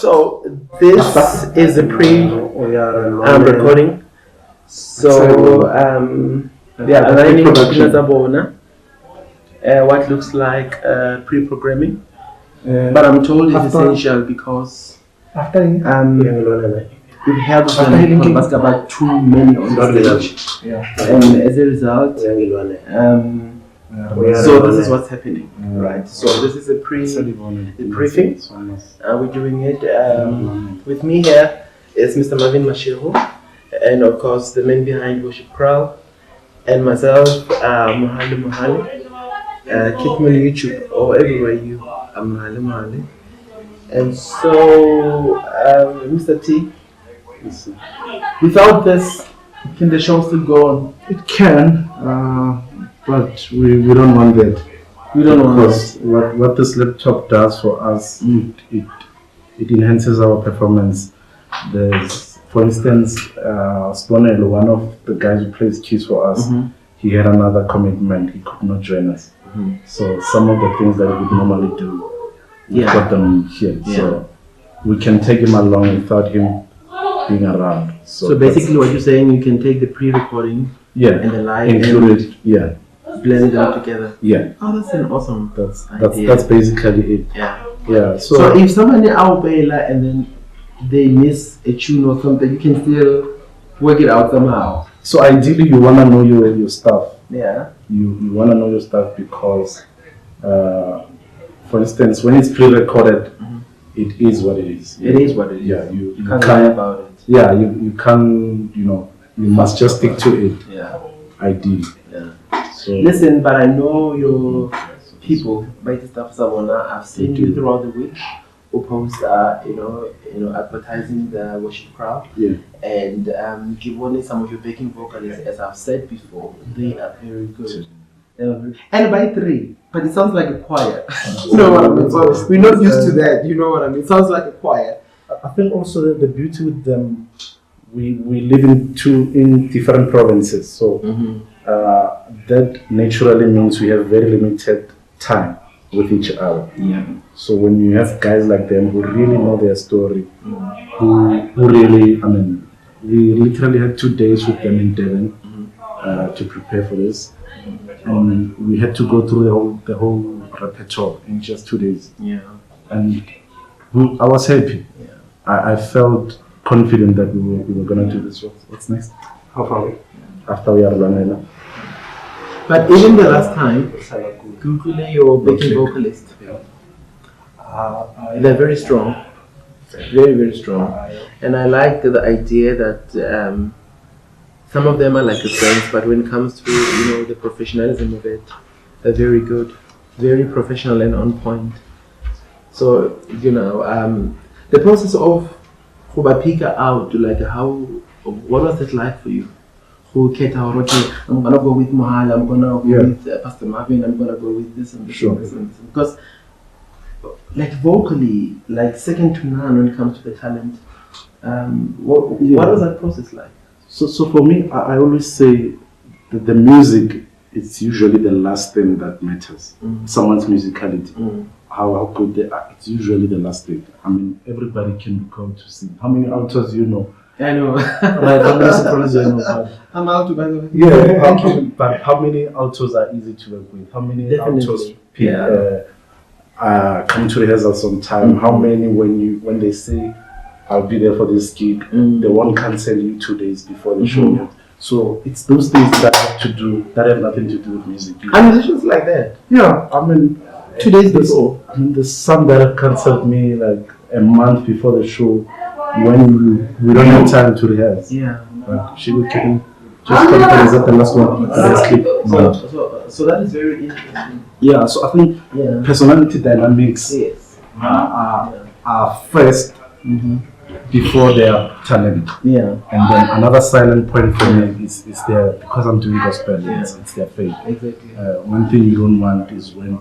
So this is a recording. So yeah, aligning what looks like pre-programming, but I'm told it's essential because we've had about too many on the stage, and as a result, so this is what's happening, right? So this is a briefing. We're doing it. With me here is Mr. Marvin, and of course the man behind Worship Kraal, and myself, Mohale. Keep me on YouTube or everywhere you are, Mohale. And so, Mr. T, without this, can the show still go on? It can, but we don't want that. We don't want because what this laptop does for us, it enhances our performance. There's, for instance, Sponel, one of the guys who plays keys for us, he had another commitment. He could not join us. So some of the things that we would normally do, we got them here. So we can take him along without him being around. So basically what you're saying, you can take the pre-recording and the live included, blend them together. Yeah. Oh, that's an awesome idea. That's basically it. Yeah. So if somebody out there and then they miss a tune or something, you can still work it out somehow. So ideally you wanna know your stuff. Yeah. You wanna know your stuff because for instance, when it's pre-recorded, it is what it is. It is what it is. Yeah, you can't lie about it. Yeah, you can't, you must just stick to it. Yeah. Ideally. Yeah. So listen, but I know your people, by the stuff I've seen you throughout the week who post advertising the Worship Kraal. Yeah. And given some of your backing vocalists, as I've said before, they are very good. And by three, but it sounds like a choir. You know what I mean? So we're not used to that. You know what I mean? It sounds like a choir. I think also the beauty with them, we live in different provinces, so that naturally means we have very limited time with each other. Yeah. So when you have guys like them who really know their story, who really, we literally had 2 days with them in Devon to prepare for this. And we had to go through the whole repertoire in just 2 days. Yeah. And I was happy. Yeah. I felt confident that we were going to do this. What's next? How far away? After we are running. But even the last time, Google your backing vocalist. They're very strong. Very, very strong. And I like the idea that some of them are like friends, but when it comes to the professionalism of it, they're very good, very professional and on point. So the process of Pika out, what was it like for you? Who okay, I'm gonna go with Mohale, I'm gonna go with Pastor Marvin, I'm gonna go with this and this and this and this. Because vocally, second to none when it comes to the talent. What was that process like? So for me, I always say that the music is usually the last thing that matters. Someone's musicality, how good they are, it's usually the last thing. Everybody can go to sing. How many altars you know? I know. Right, how many sopranos you know? I'm alto, by the way. Yeah, but how many altos are easy to work with? How many altos come to rehearsals on time? How many when they say I'll be there for this gig, they won't cancel you 2 days before the show. So it's those things that have nothing to do with music. And musicians like that. Yeah, 2 days before. There's some that have cancelled me a month before the show when we don't have time to rehearse. Yeah. But she will keep just confidence at the last one. So that is very interesting. Yeah, so I think personality dynamics are first before their talent. Yeah. And then another silent point for me is their, because I'm doing gospel, it's their faith. Exactly. One thing you don't want is when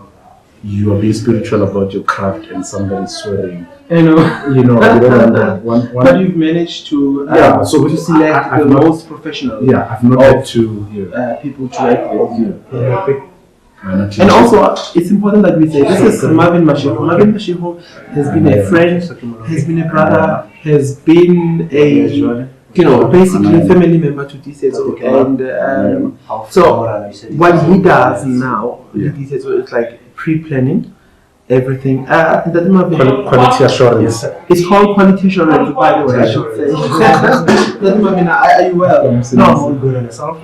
you are being spiritual about your craft and somebody's swearing. I know. You don't want that. But you've managed to to select the most professional. Yeah, I've not had to people to write with you. And also, it's important that we say this is Marvin Mashiho. Marvin Mashiho has been a friend, has been a brother, has been a basically family member to Tisetso. And so what he does now with Tisetso is like pre-planning everything. Quality assurance. It's called quality assurance, by the way. I should say. Are you well? No, I'm all good on yourself.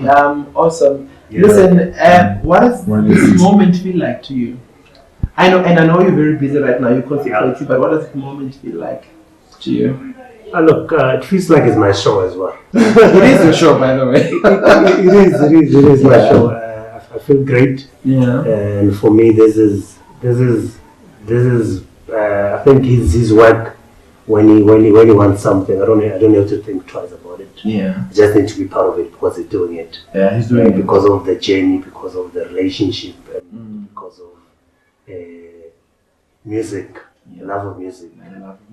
Awesome. Yeah. Listen, what does this moment feel like to you? I know you're very busy right now. You're concentrating, but what does this moment feel like to you? Look, it feels like it's my show as well. It is your show, by the way. It is my show. I feel great. Yeah. And for me, this is I think his work. When he wants something, I don't have to think twice about it. Yeah. I just need to be part of it because he's doing it. Yeah, he's doing it because of the journey, because of the relationship, and because of music, love of music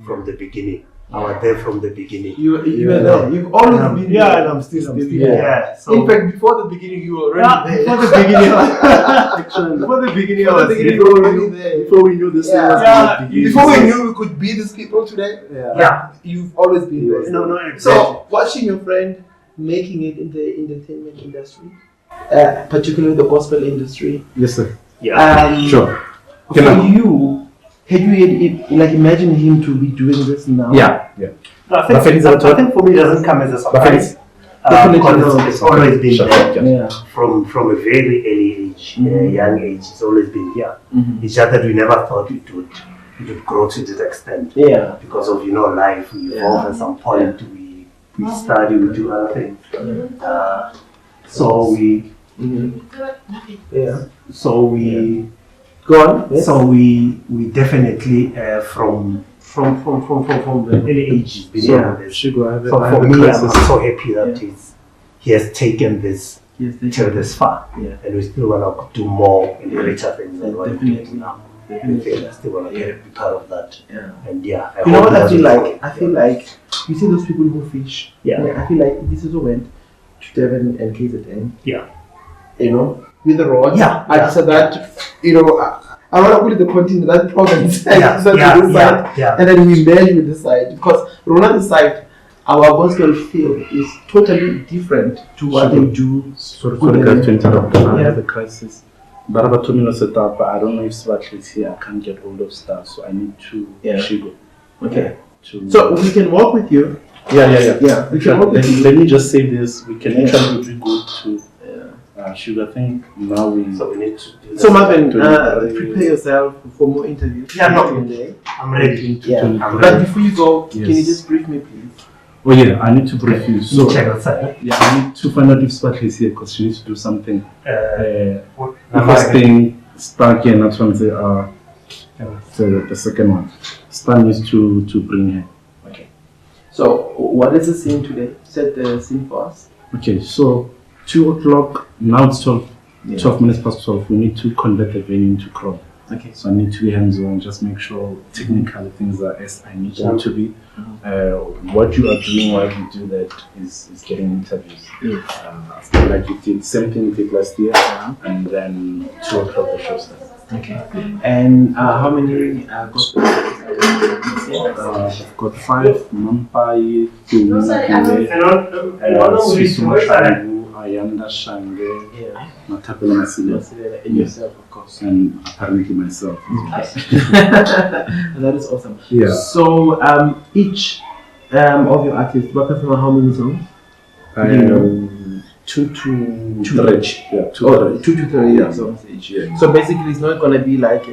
from the beginning. I was there from the beginning. You were there. You've always been there. Yeah, and I'm still yeah. So, in fact, before the beginning, you were already there. Before the beginning, you were already there. Before we knew this Before we knew we could be these people today. You've always been there. No, exactly. So, watching your friend making it in the entertainment industry, particularly the gospel industry. Yes, sir. Yeah. Sure. For you, had you imagine him to be doing this now? Yeah. I think for me it doesn't come as a surprise. It's always been there. From a very early age, young age. It's always been here. It's just that we never thought it would grow to this extent. Yeah. Because of life, we evolve at some point. We study, we do other things. So we Go on. Yes. So we definitely from the early age been on this. So for me, I'm so happy that he has taken this till this far, and we still want to do more and greater things than what we're doing now. I still want to be part of that. And you know what I feel like? I feel like you see those people who fish. I feel like this is went to Devon and KZN. With the rod. I said that, I want to put it the continent, that province. And then we merge with this side. Because Ronaldo's side, our gospel field is totally different to what they do. Sorry to interrupt. I have a crisis. Baraba told me to set up, but I don't know if Svatli is here. I can't get hold of stuff, so I need to Shigo. Okay. So we can work with you. Yeah. We can work with you. Let me just say this. We can actually go to Sugar thing. Now so we need to do So Marvin, prepare yourself for more interviews. I'm ready. But before you go, can you just brief me, please? Oh yeah, I need to brief you. So check outside. I need to find out if Sparkle is here because she needs to do something. The first thing, Sparky and that's one the second one. Star needs to bring her. Okay. So what is the scene today? Set the scene for us. Okay, so 2 o'clock, now it's 12 minutes past 12, we need to convert the venue into Kraal. Okay. So I need to be hands-on, just make sure technical things are as I need them to be. What you are doing while you do that is getting interviews. Like you did, same thing we did last year, and then 2 o'clock the show starts. Okay. And how many gospel I've got 5, Mampai, Ayanda Shange, Matapela Masile, and yourself, of course. And apparently myself. That is awesome. Yeah. So each of your artists will perform how many songs? 2 to 3. 2 to 3 songs each. So basically, it's not going to be like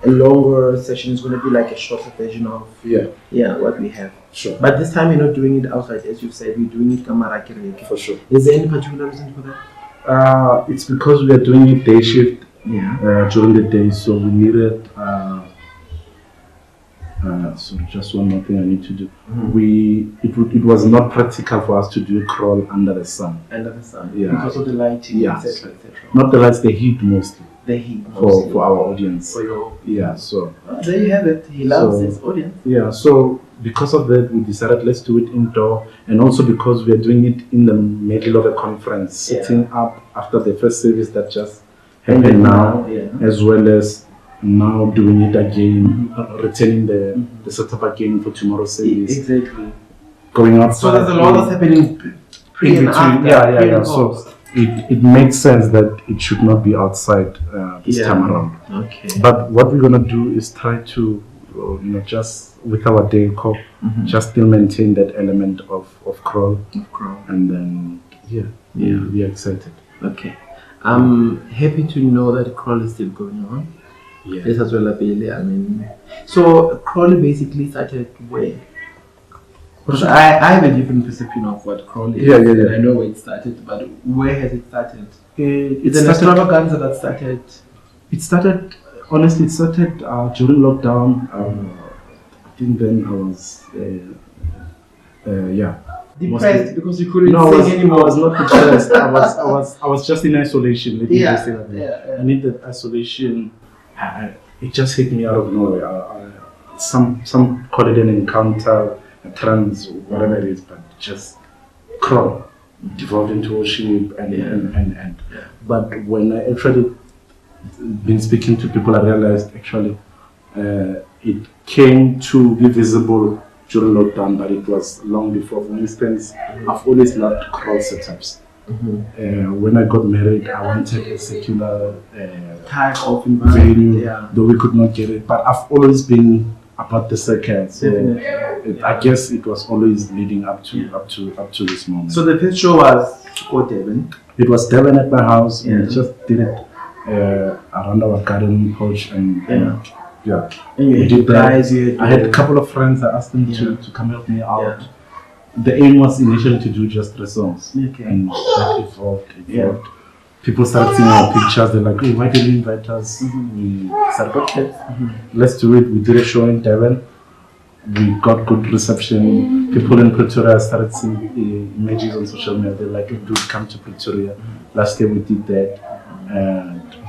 a longer session. It's going to be like a shorter version of what we have. Sure. But this time you're not doing it outside, as you said. We're doing it Kamarakireke. For sure. Is there any particular reason for that? It's because we are doing it day shift during the day, so we needed. So just one more thing I need to do. It was not practical for us to do Kraal under the sun. Under the sun. Yeah. Because of the lighting, etc. Not the lights, the heat mostly. The heat for our audience. For your so there you have it. He loves his audience. Yeah, so because of that we decided let's do it indoor, and also because we are doing it in the middle of a conference, sitting up after the first service that just happen now, as well as now doing it again, returning the setup again for tomorrow's service. Exactly. Going outside. So there's a lot that's happening pre and after. Yeah. So it makes sense that it should not be outside this time around. Okay. But what we're gonna do is try to, just with our decor, just still maintain that element of Kraal. And then we're excited. Okay. I'm happy to know that Kraal is still going on. Yeah. Yes, as well, I mean, so Kraal basically started where? Because I have a different perception of what Kraal is. Yeah. I know where it started, but where has it started? It's an extravaganza that started. It started during lockdown. I think then I was, depressed because you couldn't sing anymore. I was not depressed. I was just in isolation. Let me just say that. I needed isolation. It just hit me out of nowhere. Some call it an encounter, a trance, whatever it is, but just Kraal devolved into worship and. But when I actually been speaking to people, I realized actually it came to be visible during lockdown, but it was long before. For instance, I've always loved Kraal setups. When I got married, I wanted a secular type of environment, venue, though we could not get it. But I've always been about the circle, so I guess it was always leading up to this moment. So the first show was Devon. It was Devon at my house. We just did it around our garden porch, and and we did that. I had a couple of friends. I asked them to come help me out. The aim was initially to do just 3 songs, and that evolved. People started seeing our pictures. They're like, "Hey, why didn't you invite us?" We said, "Okay, let's do it." We did a show in Devon. We got good reception. People in Pretoria started seeing images on social media. They're like, "Dude, come to Pretoria." Last year we did that.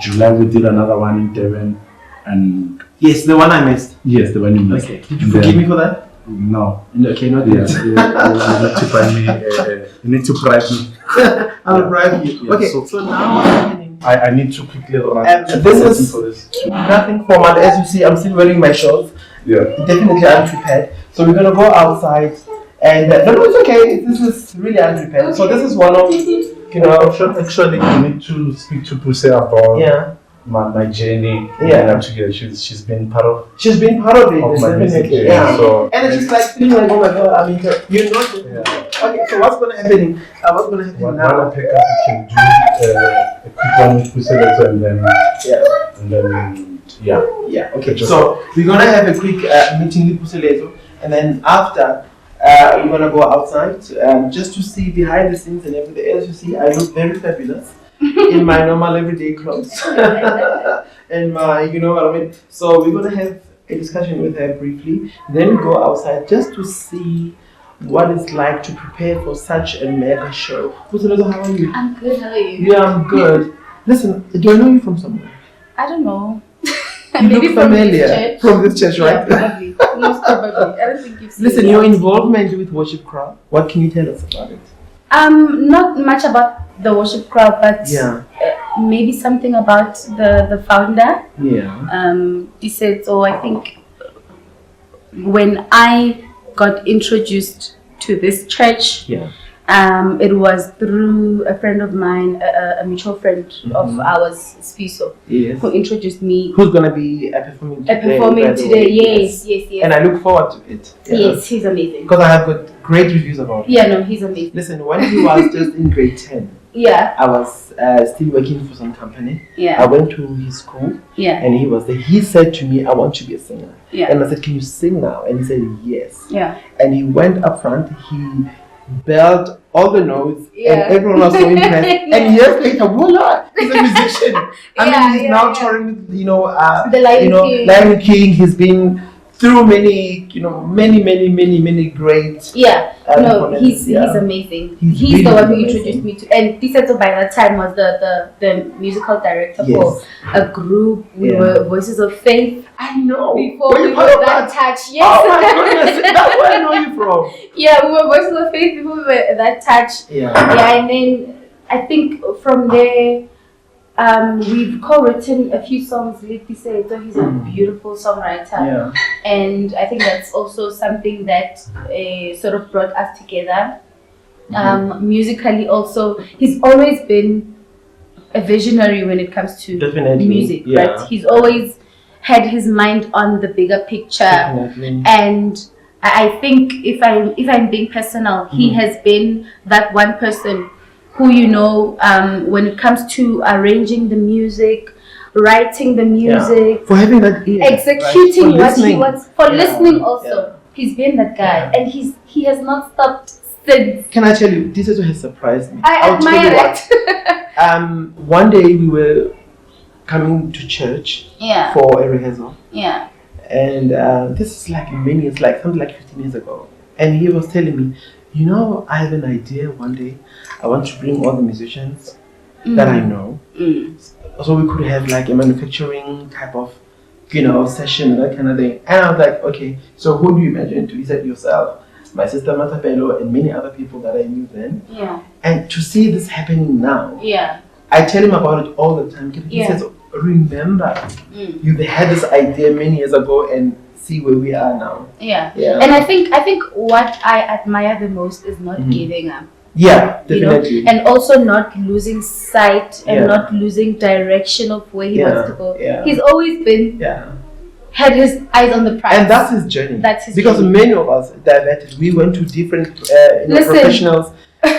July we did another one in Devon, and yes, the one I missed. Yes, the one you missed. Okay. Did you forgive me for that? No. Okay, not yet. You need to buy me. You need to bribe me. I'll bribe you. Okay, so now what's happening? I need to quickly run. This is nothing formal. As you see, I'm still wearing my shorts. Yeah. Definitely unprepared. So we're gonna go outside, and no, it's okay. This is really unprepared. So this is one of, Actually, you need to speak to Puse about my journey. Up together. She's been part of. She's been part of it. Definitely. So, and it's just like feeling like, oh my god. I mean, you know. Okay. So what's gonna happen? What's gonna happen now? While I pick up, you can do a quick one with Puse, and then. Okay. So we're gonna have a quick meeting with Puse, and then after we're gonna go outside just to see behind the scenes and everything. As you see, I look very fabulous in my normal everyday clothes and my, you know what I mean. So we're gonna have a discussion with her briefly. Then we go outside just to see what it's like to prepare for such a mega show. Puse, how are you? I'm good. How are you? Yeah, I'm good. Listen, do I know you from somewhere? I don't know. You look familiar from this church, right? Yeah, probably. Most probably. I don't think you've seen Listen, your involvement with Worship Kraal, what can you tell us about it? Not much about the Worship Kraal, but maybe something about the founder. Tisetso. I think when I got introduced to this church, it was through a friend of mine, a mutual friend of ours, Spiso, who introduced me. Who's gonna be performing today? Yes. And I look forward to it. Yes, he's amazing. Because I have got great reviews about him. Yeah, no, he's amazing. Listen, when he was just in grade 10, I was still working for some company. I went to his school. And he was there. He said to me, "I want to be a singer." And I said, "Can you sing now?" And he said, "Yes." And he went up front. He belled all the notes, and everyone was so impressed. And years later, voila, he's a musician. I mean, he's now touring with the Lion King. He's been through many great. He's amazing. He's really the one who introduced me to, and Tisetso by that time was the musical director for a group. We were Voices of Faith. I know. Before we were that touch, yes. Oh my goodness, that's where I know you from. Yeah, we were Voices of Faith before we were that touch. And then I think from there we've co-written a few songs with Tisetso. He's a beautiful songwriter, and I think that's also something that sort of brought us together. Musically, also, he's always been a visionary when it comes to music. Right? He's always had his mind on the bigger picture, and I think if I'm being personal, he has been that one person who, you know, when it comes to arranging the music, writing the music, for having that ear, executing what he wants, for listening also. He's been that guy, and he has not stopped since. Can I tell you, this is what has surprised me. I admire it. One day we were coming to church for a rehearsal. Yeah. And this is like many years, like something like 15 years ago. And he was telling me, you know, I have an idea one day. I want to bring all the musicians that I know. So we could have like a manufacturing type of, you know, session, that kind of thing. And I was like, okay, so who do you imagine to? He said, yourself, my sister Madube, and many other people that I knew then. Yeah. And to see this happening now. Yeah. I tell him about it all the time. He says, remember, you had this idea many years ago and see where we are now. Yeah. And I think what I admire the most is not giving up. Yeah, definitely. You know? And also not losing sight and not losing direction of where he wants to go. Yeah. He's always been had his eyes on the prize. And that's his journey. That's his because journey. Many of us diverted. We went to different professionals,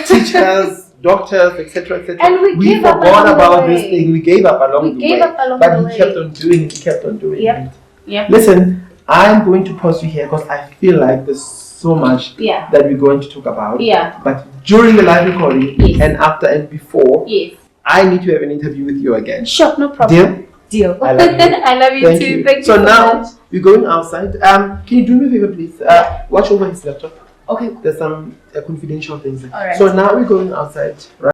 teachers, doctors, etc., etc. And we forgot about this thing. We gave up along the way. But he kept on doing it. He kept on doing it. Yep. Listen, I'm going to pause you here because I feel like there's so much that we're going to talk about. Yeah. But during the live recording and after and before, I need to have an interview with you again. Sure, no problem. Deal? I love you. I love you Thank too. you. Thank you so now much. we're going outside. Can you do me a favor, please? Watch over his laptop. Okay. There's some confidential things. All right. So now we're going outside, right?